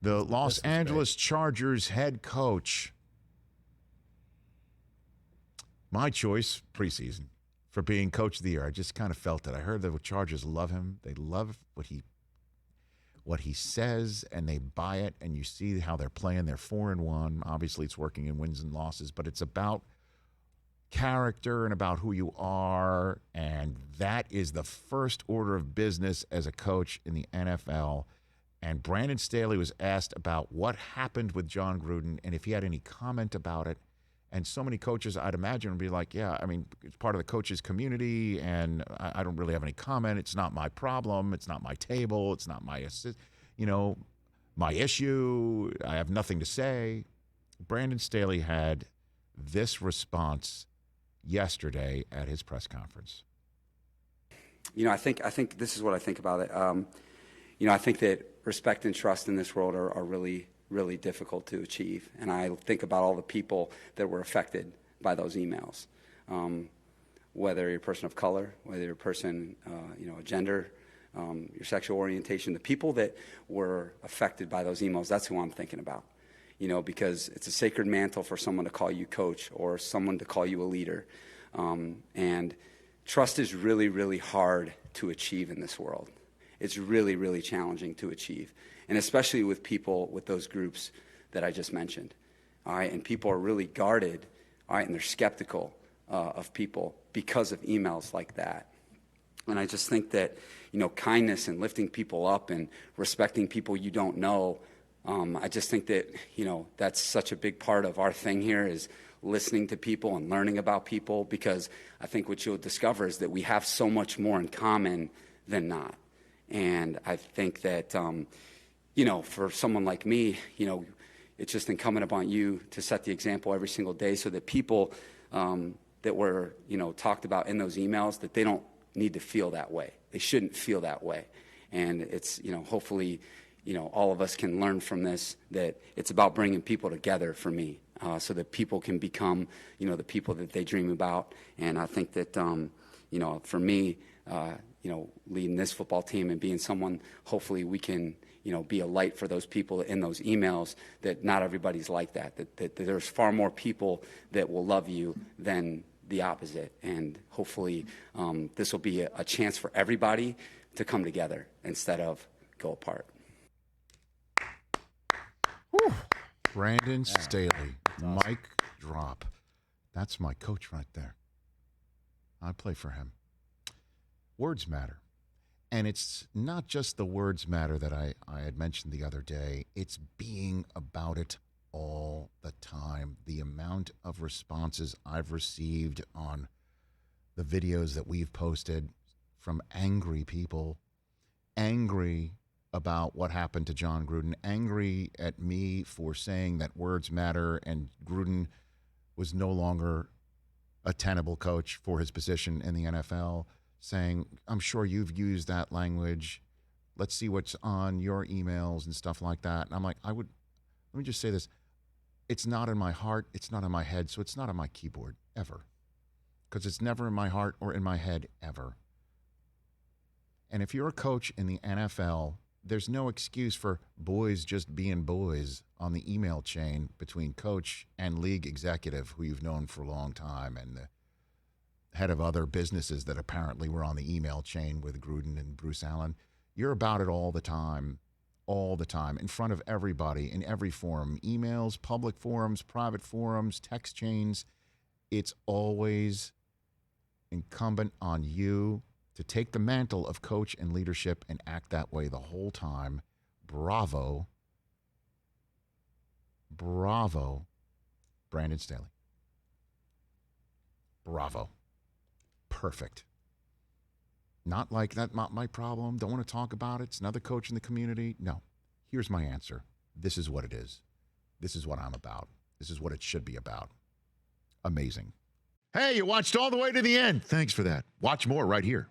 The Los Angeles Chargers head coach. My choice preseason for being coach of the year. I just kind of felt it. I heard the Chargers love him. They love what he says, and they buy it. And you see how they're playing. They're 4-1. Obviously, it's working in wins and losses, but it's about character and about who you are. And that is the first order of business as a coach in the NFL. And Brandon Staley was asked about what happened with Jon Gruden and if he had any comment about it. And so many coaches, I'd imagine, would be like, yeah, I mean, it's part of the coaches' community, and I don't really have any comment. It's not my problem. It's not my table. It's not my, my issue. I have nothing to say. Brandon Staley had this response yesterday at his press conference. I think this is what I think about it. I think that respect and trust in this world are really, really difficult to achieve. And I think about all the people that were affected by those emails, whether you're a person of color, whether you're a person, a gender, your sexual orientation, the people that were affected by those emails, that's who I'm thinking about. Because it's a sacred mantle for someone to call you coach or someone to call you a leader. And trust is really, really hard to achieve in this world. It's really, really challenging to achieve, and especially with people with those groups that I just mentioned. All right, and people are really guarded, all right, and they're skeptical of people because of emails like that. And I just think that, kindness and lifting people up and respecting people you don't know, I just think that, that's such a big part of our thing here is listening to people and learning about people, because I think what you'll discover is that we have so much more in common than not. And I think that, for someone like me, it's just incumbent upon you to set the example every single day so that people that were, talked about in those emails, that they don't need to feel that way. They shouldn't feel that way. And it's, hopefully, all of us can learn from this, that it's about bringing people together for me, so that people can become, the people that they dream about. And I think that, for me, leading this football team and being someone, hopefully we can, be a light for those people in those emails, that not everybody's like that there's far more people that will love you than the opposite. And hopefully this will be a chance for everybody to come together instead of go apart. Whew. Brandon Staley, awesome. Mic drop. That's my coach right there. I play for him. Words matter. And it's not just the words matter that I had mentioned the other day. It's being about it all the time. The amount of responses I've received on the videos that we've posted from angry people, angry about what happened to Jon Gruden, angry at me for saying that words matter and Gruden was no longer a tenable coach for his position in the NFL, saying, I'm sure you've used that language. Let's see what's on your emails and stuff like that. And I'm like, let me just say this. It's not in my heart. It's not in my head. So it's not on my keyboard ever, because it's never in my heart or in my head ever. And if you're a coach in the NFL, there's no excuse for boys just being boys on the email chain between coach and league executive who you've known for a long time, and the head of other businesses that apparently were on the email chain with Gruden and Bruce Allen. You're about it all the time, in front of everybody, in every forum, emails, public forums, private forums, text chains. It's always incumbent on you to take the mantle of coach and leadership and act that way the whole time. Bravo. Bravo, Brandon Staley. Bravo. Perfect. Not like that's not my problem. Don't want to talk about it. It's another coach in the community. No. Here's my answer. This is what it is. This is what I'm about. This is what it should be about. Amazing. Hey, you watched all the way to the end. Thanks for that. Watch more right here.